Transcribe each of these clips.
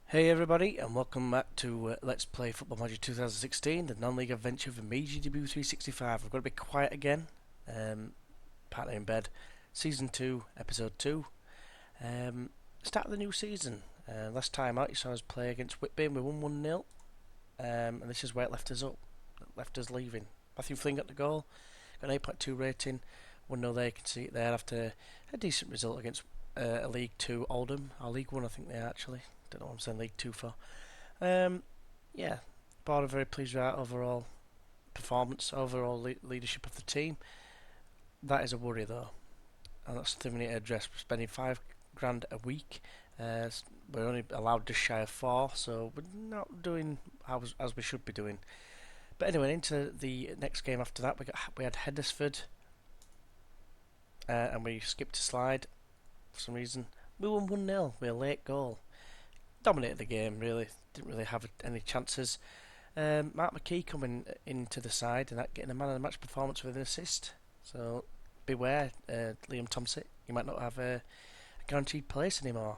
Hey everybody, and welcome back to Let's Play Football Manager 2016, the non-league adventure for MediaDebut 365. I've got to be quiet again, partner in bed. Season 2, Episode 2. Start of the new season. Last time out you saw us play against Whitby, we won 1-0, and this is where it left us up, left us leaving. Matthew Flynn got the goal, got an 8.2 rating, 1-0 there, you can see it there after a decent result against a League 2 Oldham, or League 1 I think they are actually. Don't know what I'm saying League 2 for. Yeah, Board are very pleased with our overall performance, overall leadership of the team. That is a worry though, and that's something we need to address. We're spending £5 a week. We're only allowed just shy of 4, so we're not doing as we should be doing. But anyway, into the next game after that, we had Heddersford, and we skipped a slide for some reason. We won 1-0 with a late goal. Dominated the game, really. Didn't really have any chances. Mark McKee coming into the side and getting a man of the match performance with an assist. So beware, Liam Thompson. You might not have a guaranteed place anymore.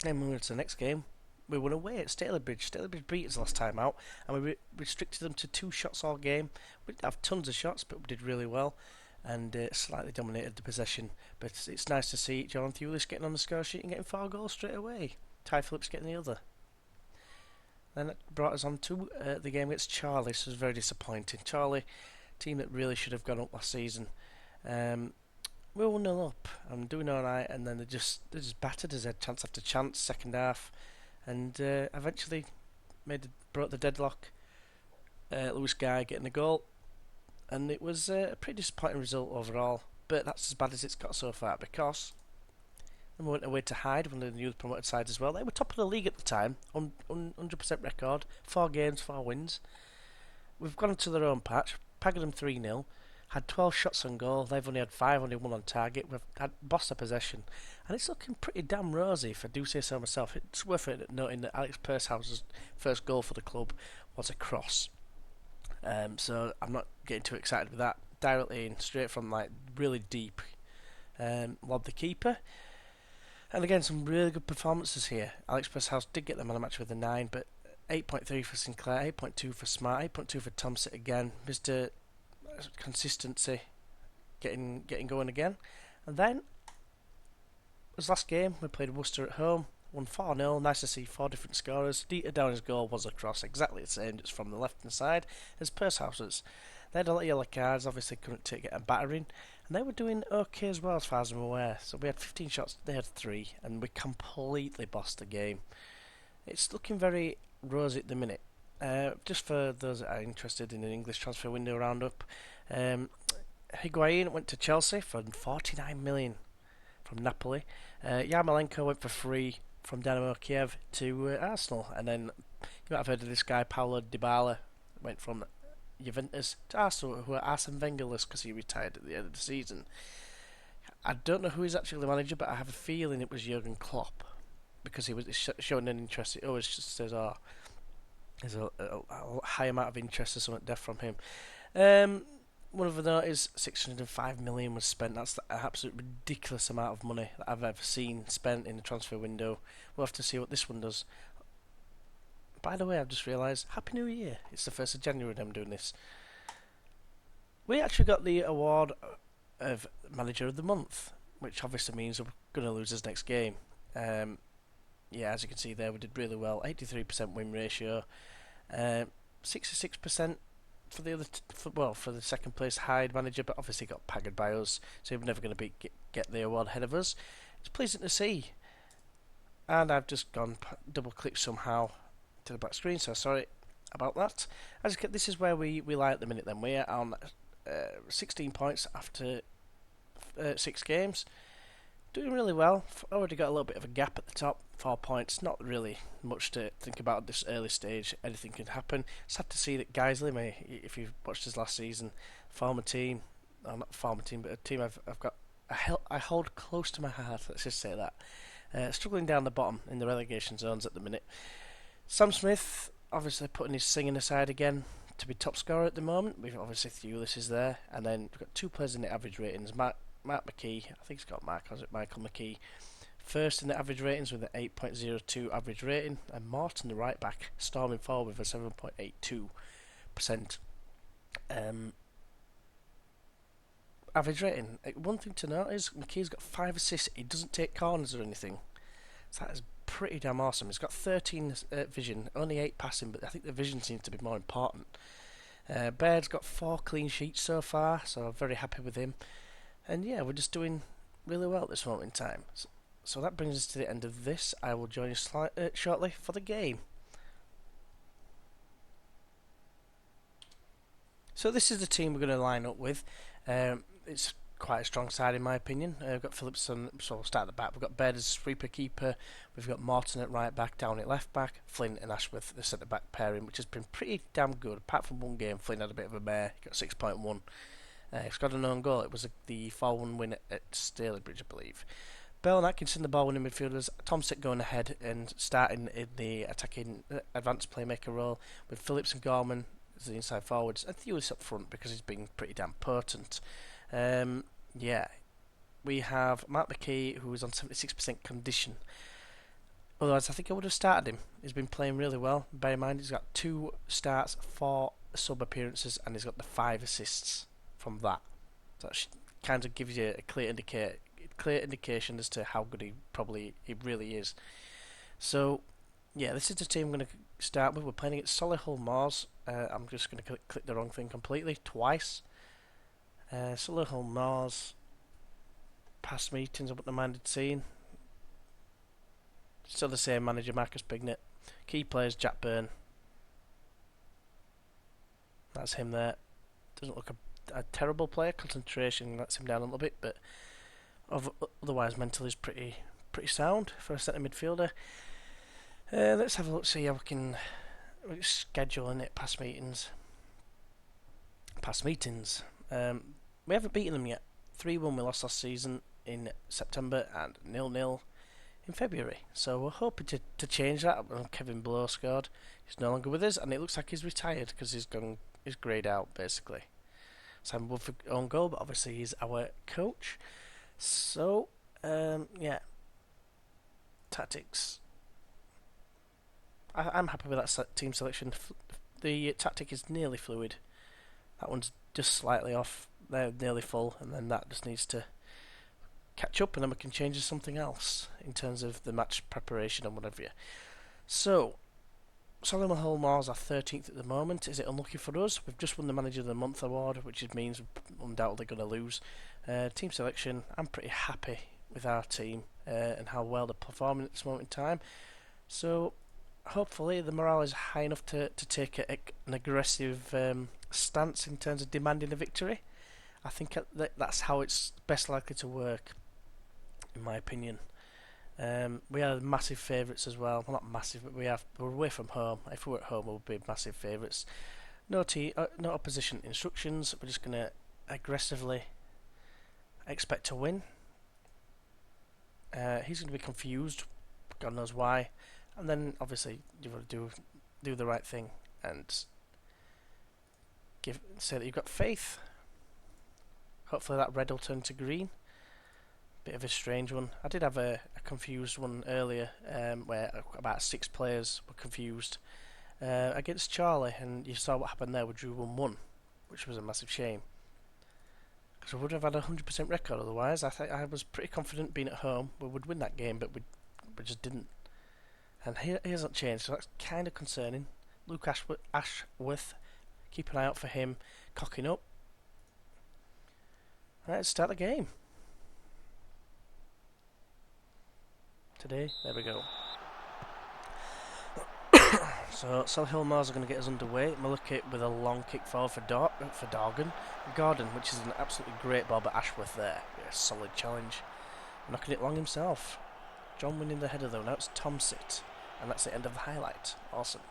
Then moving on to the next game, we won away at Stalybridge. Stalybridge beat us last time out, and we restricted them to 2 shots all game. We didn't have tons of shots, but we did really well, and slightly dominated the possession. But it's nice to see John Thewlis getting on the score sheet and getting 4 goals straight away. Ty Phillips getting the other. Then it brought us on to the game against Charlie. This was very disappointing. Charlie, team that really should have gone up last season. We were 1-0 up. I'm doing alright, and then they just battered us, had chance after chance, second half, and eventually broke the deadlock. Lewis Guy getting the goal, and it was a pretty disappointing result overall. But that's as bad as it's got so far because and we went away to Hyde, one of the newly promoted sides as well. They were top of the league at the time, 100% record, 4 games, 4 wins. We've gone into their own patch, pegged them 3-0, had 12 shots on goal, they've only had 5, only 1 on target. We've had bossed their possession, and it's looking pretty damn rosy, if I do say so myself. It's worth it noting that Alex Purshouse's first goal for the club was a cross. So I'm not getting too excited with that. Directly in, straight from like really deep. Lobbed the keeper. And again, some really good performances here. Alex Presshouse did get the man of the match with a 9, but 8.3 for Sinclair, 8.2 for Smart, 8.2 for Thompson again. Mr. Consistency getting going again. And then, this last game, we played Worcester at home, won 4-0. Nice to see 4 different scorers. Dieter Downey's goal was a cross, exactly the same, just from the left hand side as Purshouse's. They had a lot of yellow cards, obviously couldn't get a battering. And they were doing okay as well, as far as I'm aware. So we had 15 shots, they had 3, and we completely bossed the game. It's looking very rosy at the minute. Just for those that are interested in an English transfer window roundup, Higuain went to Chelsea for 49 million from Napoli. Yarmolenko went for free from Dynamo Kiev to Arsenal. And then you might have heard of this guy, Paulo Dybala, went from Juventus to Arsenal, who are Arsene Wengerless because he retired at the end of the season. I don't know who is actually the manager, but I have a feeling it was Jurgen Klopp because he was showing an interest. It always just says, "Oh, there's a high amount of interest or something deaf from him." One of the note is 605 million was spent. That's an absolute ridiculous amount of money that I've ever seen spent in the transfer window. We'll have to see what this one does. By the way, I've just realised, Happy New Year. It's the 1st of January and I'm doing this. We actually got the award of Manager of the Month, which obviously means we're going to lose this next game. Yeah, as you can see there, we did really well. 83% win ratio. 66% for the for the second place Hyde manager, but obviously got paggered by us, so he was never going to get the award ahead of us. It's pleasing to see. And I've just gone double click somehow to the back screen, so sorry about that. This is where we lie at the minute then. We're on 16 points after 6 games. Doing really well. Already got a little bit of a gap at the top, 4 points. Not really much to think about at this early stage. Anything can happen. Sad to see that Guiseley, if you've watched his last season, former team, not former team, but a team I've got, I hold close to my heart, let's just say that. Struggling down the bottom in the relegation zones at the minute. Sam Smith, obviously putting his singing aside again to be top scorer at the moment. We've obviously Thewlis is there, and then we've got 2 players in the average ratings. Mark McKee, I think it's got Mark, or is it Michael McKee, first in the average ratings with an 8.02 average rating, and Morton, the right back, storming forward with a 7.82% average rating. One thing to note is McKee's got 5 assists. He doesn't take corners or anything, so that is pretty damn awesome. He's got 13 vision, only 8 passing, but I think the vision seems to be more important. Baird's got 4 clean sheets so far, so I'm very happy with him. And yeah, we're just doing really well at this moment in time. So that brings us to the end of this. I will join you shortly for the game. So this is the team we're going to line up with. It's quite a strong side in my opinion. We've got Phillipson, so we'll start at the back. We've got Baird as sweeper keeper. We've got Morton at right back, Downey at left back, Flynn and Ashworth the centre back pairing, which has been pretty damn good. Apart from one game, Flynn had a bit of a mare. He got 6.1. He's got an own goal. It was the 4-1 win at Stalybridge, I believe. Bell and Atkinson, the ball winning midfielders. Tomsick going ahead and starting in the attacking advanced playmaker role, with Phillips and Gorman as the inside forwards, and Thewlis up front because he's been pretty damn potent. Yeah, we have Mark McKee, who is on 76% condition. Otherwise, I think I would have started him. He's been playing really well. Bear in mind, he's got 2 starts, 4 sub appearances, and he's got the 5 assists from that. So that kind of gives you a clear indication as to how good he really is. So, yeah, this is the team I'm going to start with. We're playing against Solihull Moors. I'm just going to click the wrong thing completely twice. Solihull Moors. Past meetings, I wouldn't have minded seeing. Still the same manager, Marcus Bignett. Key players, Jack Byrne. That's him there. Doesn't look a terrible player. Concentration lets him down a little bit, but otherwise mentally is pretty sound for a centre midfielder. Let's have a look, see how we can schedule in it. Past meetings. We haven't beaten them yet. 3-1 we lost last season in September and 0-0 in February. So we're hoping to change that. Kevin Blow scored. He's no longer with us, and it looks like he's retired because he's greyed out basically. Simon Wood for own goal, but obviously he's our coach. So yeah, tactics. I'm happy with that team selection. The tactic is nearly fluid. That one's just slightly off. They're nearly full, and then that just needs to catch up, and then we can change to something else in terms of the match preparation and whatever. So, Solihull Moors are 13th at the moment. Is it unlucky for us? We've just won the Manager of the Month award, which means we're undoubtedly going to lose. Team selection, I'm pretty happy with our team and how well they're performing at this moment in time. So, hopefully the morale is high enough to take an aggressive stance in terms of demanding a victory. I think that's how it's best likely to work, in my opinion. We are massive favourites as well. Well, not massive, but we're away from home. If we were at home, we would be massive favourites. No opposition instructions. We're just going to aggressively expect to win. He's going to be confused, God knows why. And then, obviously, you've got to do the right thing and say that you've got faith. Hopefully that red will turn to green. Bit of a strange one. I did have a confused one earlier where about 6 players were confused against Charlie, and you saw what happened there. We drew 1-1, which was a massive shame. Because we would have had a 100% record otherwise. I was pretty confident being at home we would win that game, but we just didn't. And he hasn't changed, so that's kind of concerning. Luke Ashworth, keep an eye out for him cocking up. Right, let's start the game. There we go. So Solihull Moors are going to get us underway. Mulliket with a long kick forward for Dorgan. Gordon, which is an absolutely great ball, but Ashworth there. A solid challenge. Knocking it long himself. John winning the header though. Now it's Tomsit. And that's the end of the highlight. Awesome.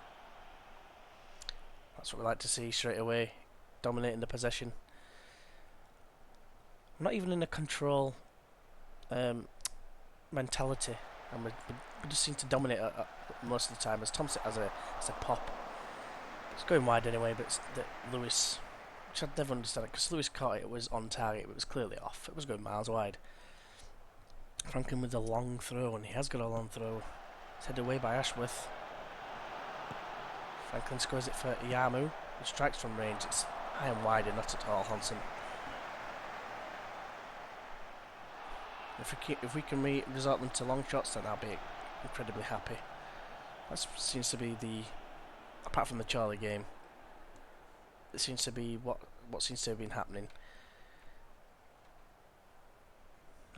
That's what we like to see straight away. Dominating the possession. I'm not even in a control mentality. And we just seem to dominate most of the time, as Tomsit has a pop. It's going wide anyway, but it's Lewis, which I'd never understand it, because Lewis caught it, it was on target, but it was clearly off. It was going miles wide. Franklin with a long throw, and he has got a long throw. It's headed away by Ashworth. Franklin scores it for Yamu, who strikes from range. It's high and wide and not at all Hansen. If we can resort them to long shots, then I'll be incredibly happy. That seems to be apart from the Charlie game, it seems to be what seems to have been happening.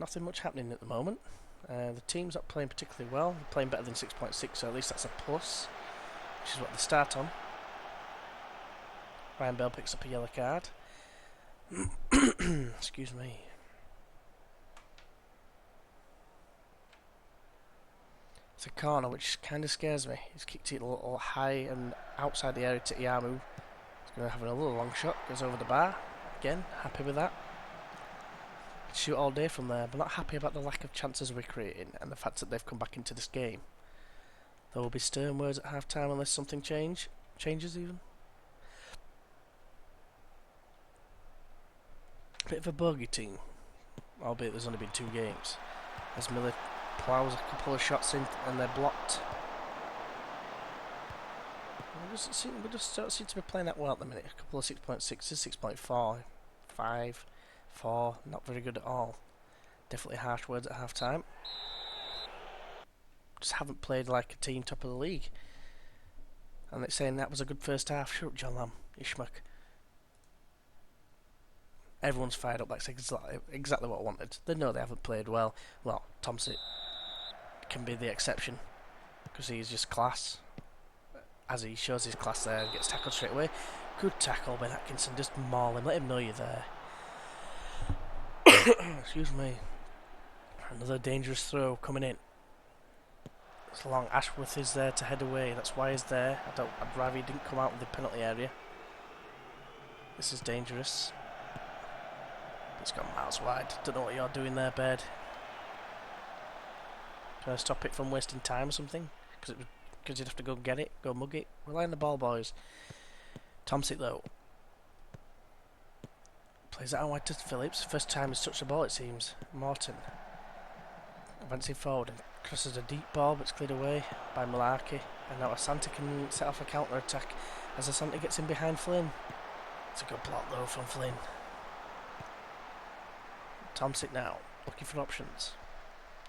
Nothing much happening at the moment. The team's not playing particularly well. They're playing better than 6.6, so at least that's a plus, which is what they start on. Ryan Bell picks up a yellow card. Excuse me. It's a corner, which kind of scares me. He's kicked it a little high and outside the area to Iamu. He's going to have a little long shot. Goes over the bar. Again, happy with that. Shoot all day from there, but not happy about the lack of chances we're creating and the fact that they've come back into this game. There will be stern words at half time unless something changes even. Bit of a bogey team, albeit there's only been 2 games. As Miller ploughs a couple of shots in and they're blocked. We just don't seem to be playing that well at the minute. A couple of 6.6s, 6.4, 5, 4, not very good at all. Definitely harsh words at half time. Just haven't played like a team top of the league. And they're saying that was a good first half. Shut up, John Lamb, you schmuck. Everyone's fired up. That's exactly what I wanted. They know they haven't played well. Well, Thompson can be the exception because he's just class. As he shows his class there and gets tackled straight away. Good tackle, Ben Atkinson. Just maul him. Let him know you're there. Excuse me. Another dangerous throw coming in. It's long. Ashworth is there to head away. That's why he's there. I'd rather he didn't come out of the penalty area. This is dangerous. It's gone miles wide. Don't know what you're doing there, Baird. Can I stop it from wasting time or something? Because you'd have to go get it, go mug it. Rely on the ball, boys. Tomsic though. Plays that out wide to Phillips. First time he's touched the ball, it seems. Morton. Advancing forward and crosses a deep ball, but it's cleared away by Malarkey. And now Asante can set off a counter attack as Asante gets in behind Flynn. It's a good block though from Flynn. Tomsic now, looking for options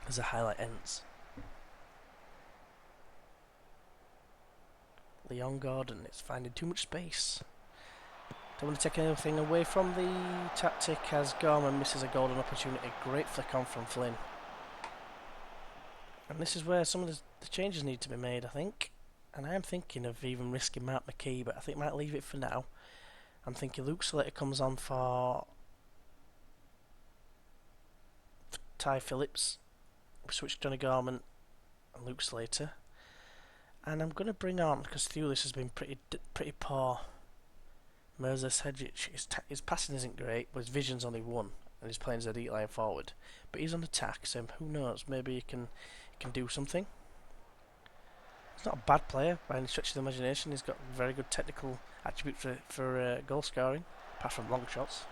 as the highlight ends. Leon Gordon is finding too much space. Don't want to take anything away from the tactic as Gorman misses a golden opportunity. Great flick on from Flynn. And this is where some of the changes need to be made, I think. And I am thinking of even risking Mark McKee, but I think I might leave it for now. I'm thinking Luke Slater comes on for Ty Phillips. We switched Johnny Gorman and Luke Slater. And I'm going to bring on, because Thulis has been pretty poor, Mirza Sejic. His passing isn't great, but his vision's only 1, and he's playing as a deep line forward. But he's on attack, so who knows, maybe he can do something. He's not a bad player by any stretch of the imagination. He's got very good technical attributes for goal scoring, apart from long shots.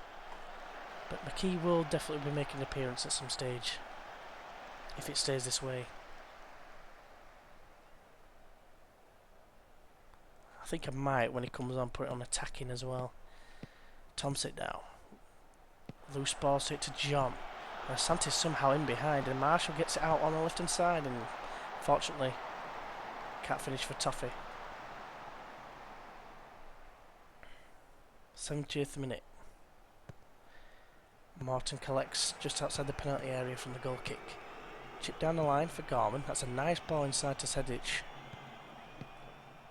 But McKee will definitely be making an appearance at some stage, if it stays this way. I think I might, when he comes on, put it on attacking as well. Tomsic now. Loose ball straight to John. Santi's somehow in behind, and Marshall gets it out on the left hand side, and fortunately can't finish for Toffee. 70th minute. Morton collects just outside the penalty area from the goal kick. Chip down the line for Gorman. That's a nice ball inside to Sedic.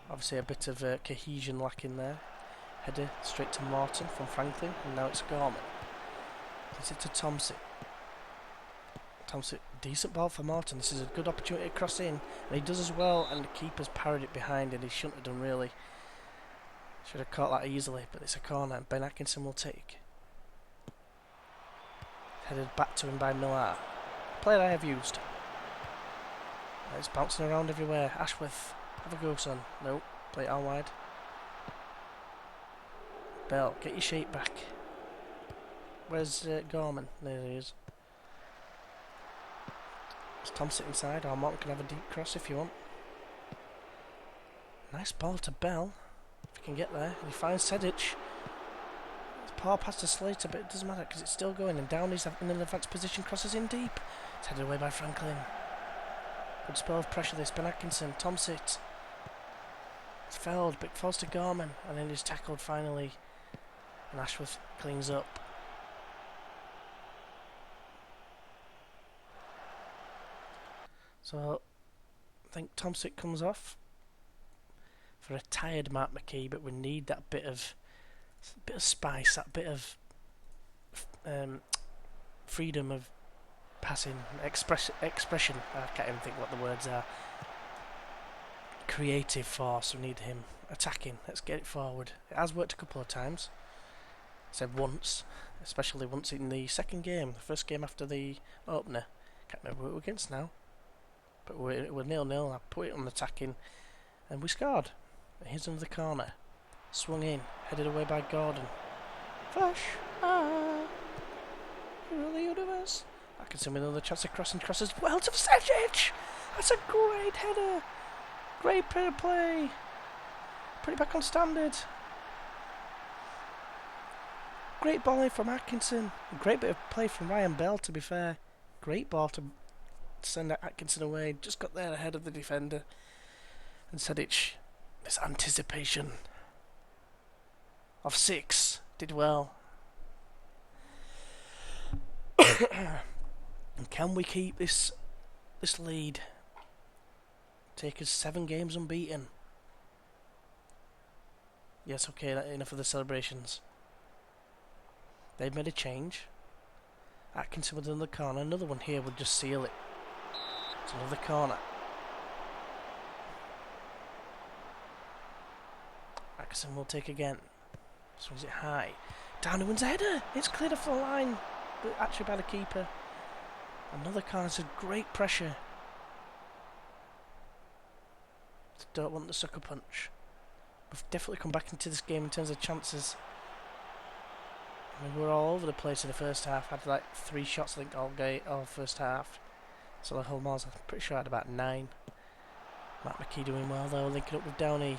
Obviously a bit of cohesion lacking there. Header straight to Morton from Franklin, and now it's Gorman. Gets it to Tomsic. Tomsic, decent ball for Morton. This is a good opportunity to cross in, and he does as well, and the keeper's parried it behind, and he shouldn't have done really. Should have caught that easily, but it's a corner, and Ben Atkinson will take. Headed back to him by Millar. Player I have used. It's bouncing around everywhere. Ashworth, have a go, son. Nope, play it out wide. Bell, get your shape back. Where's Gorman? There he is. Tom's sitting inside, or Morton can have a deep cross if you want. Nice ball to Bell, if he can get there. And he finds Sedic. It's poor pass to Slater, but it doesn't matter because it's still going. And Downey's in an advanced position, crosses in deep. It's headed away by Franklin. Good spell of pressure this. Ben Atkinson, Tomsit. It's Feld, but it falls to Gorman. And then he's tackled finally. And Ashworth cleans up. So, I think Tomsit comes off for a tired Mark McKee, but we need that bit of spice, that bit of freedom of passing, expression. I can't even think what the words are. Creative force. We need him attacking. Let's get it forward. It has worked a couple of times. I said once, especially once in the second game, the first game after the opener. Can't remember who we're against now. But we're 0-0. I put it on attacking, and we scored. Here's another corner. Swung in, headed away by Gordon. Flash! Hero of the universe. Atkinson with another chance of crossing. Crosses well to Sedic! That's a great header! Great bit of play! Put it back on standard. Great ball in from Atkinson. Great bit of play from Ryan Bell, to be fair. Great ball to send Atkinson away. Just got there ahead of the defender. And Sedic, this anticipation of 6, did well. And can we keep this lead? Take us 7 games unbeaten. Yes, okay, enough of the celebrations. They've made a change. Atkinson with another corner. Another one here would just seal it. It's another corner. Atkinson will take again. Swings it high. Downey wins a header. It's cleared off the line, but actually by the keeper. Another corner. It's a great pressure. Don't want the sucker punch. We've definitely come back into this game in terms of chances. I mean, we were all over the place in the first half. Had like 3 shots, I think, all first half. So Hull Mars, I'm pretty sure I had about 9. Matt McKee doing well though, linking up with Downey.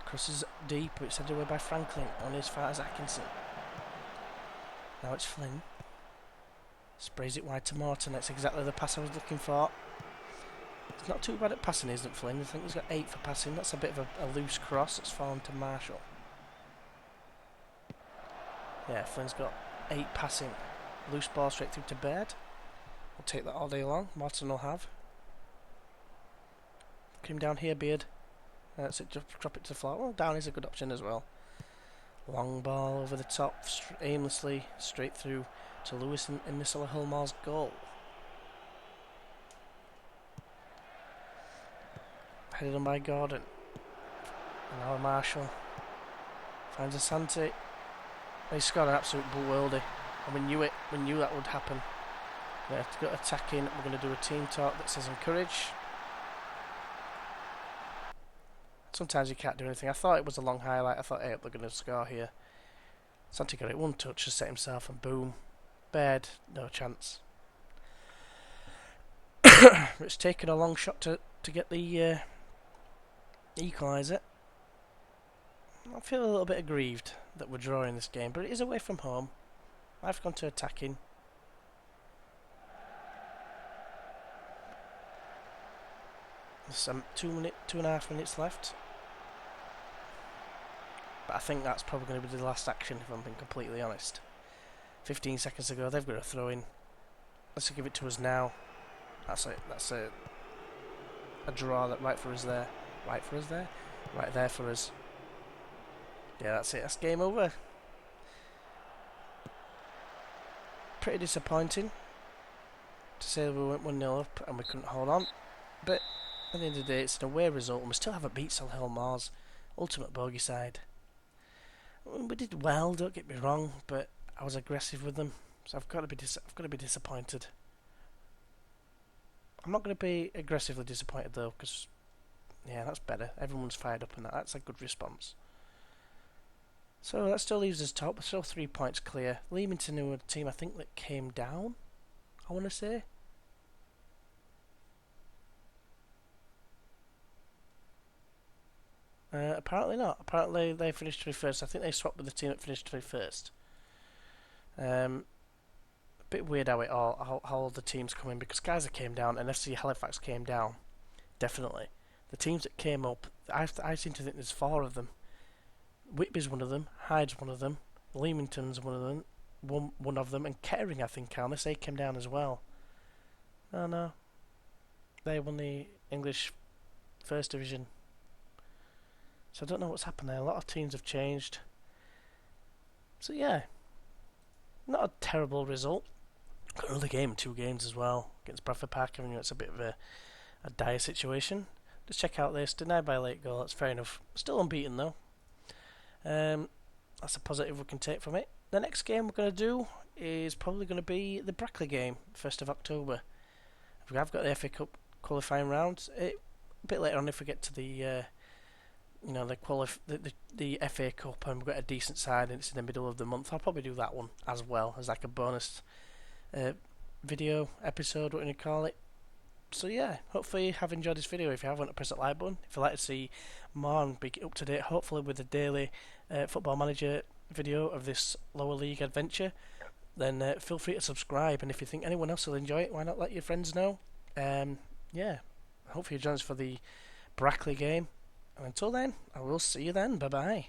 Crosses deep, but it's headed away by Franklin. Only as far as Atkinson. Now it's Flynn. Sprays it wide to Morton. That's exactly the pass I was looking for. It's not too bad at passing, isn't Flynn? I think he's got 8 for passing. That's a bit of a loose cross. It's fallen to Marshall. Yeah, Flynn's got 8 passing. Loose ball straight through to Baird. We'll take that all day long. Morton will have. Come down here, Beard. That's it, just drop it to the floor. Well, down is a good option as well. Long ball over the top, aimlessly, straight through to Lewis in Nisala Hullmar's goal. Headed on by Gordon. And now Marshall finds Asante. He scored an absolute worldie. And we knew it. We knew that would happen. We have to go attacking. We're going to do a team talk that says encourage. Sometimes you can't do anything. I thought it was a long highlight. I thought, hey, they're going to score here. Asante got it 1 touch to set himself, and boom. Baird, no chance. It's taken a long shot to get the equaliser. I feel a little bit aggrieved that we're drawing this game, but it is away from home. I've gone to attacking. There's some 2.5 minutes left. But I think that's probably going to be the last action, if I'm being completely honest. 15 seconds ago, they've got a throw in. Let's give it to us now. That's a draw that right for us there. Right for us there? Right there for us. Yeah, that's it. That's game over. Pretty disappointing to say that we went 1-0 up and we couldn't hold on. But at the end of the day, it's an away result and we still haven't beat Solihull Moors. Ultimate bogey side. We did well, don't get me wrong, but I was aggressive with them, so I've got to be disappointed. I'm not going to be aggressively disappointed though, because yeah, that's better. Everyone's fired up, and that's a good response. So that still leaves us top. We're still 3 points clear. Leamington were a team I think that came down I want to say. Apparently not. Apparently they finished 21st. I think they swapped with the team that finished 21st. A bit weird how all the teams come in because Geyser came down and FC Halifax came down. Definitely. The teams that came up, I seem to think there's four of them. Whitby's one of them, Hyde's one of them, Leamington's one of them, and Kettering I think unless they came down as well. No, they won the English First Division. So I don't know what's happened there. A lot of teams have changed. So yeah, not a terrible result. Got another game, 2 games as well against Bradford Park. I mean, it's a bit of a dire situation. Just check out this. Denied by a late goal. That's fair enough. Still unbeaten though. That's a positive we can take from it. The next game we're going to do is probably going to be the Brackley game, 1st of October. I've got the FA Cup qualifying rounds. A bit later on, if we get to the the FA Cup and we've got a decent side and it's in the middle of the month, I'll probably do that one as well as like a bonus video episode, what you call it. So yeah, hopefully you have enjoyed this video. If you haven't, press that like button. If you'd like to see more and be up to date, hopefully with the daily Football Manager video of this lower league adventure, then feel free to subscribe. And if you think anyone else will enjoy it, why not let your friends know? Yeah, hopefully you join us for the Brackley game. And until then, I will see you then. Bye bye.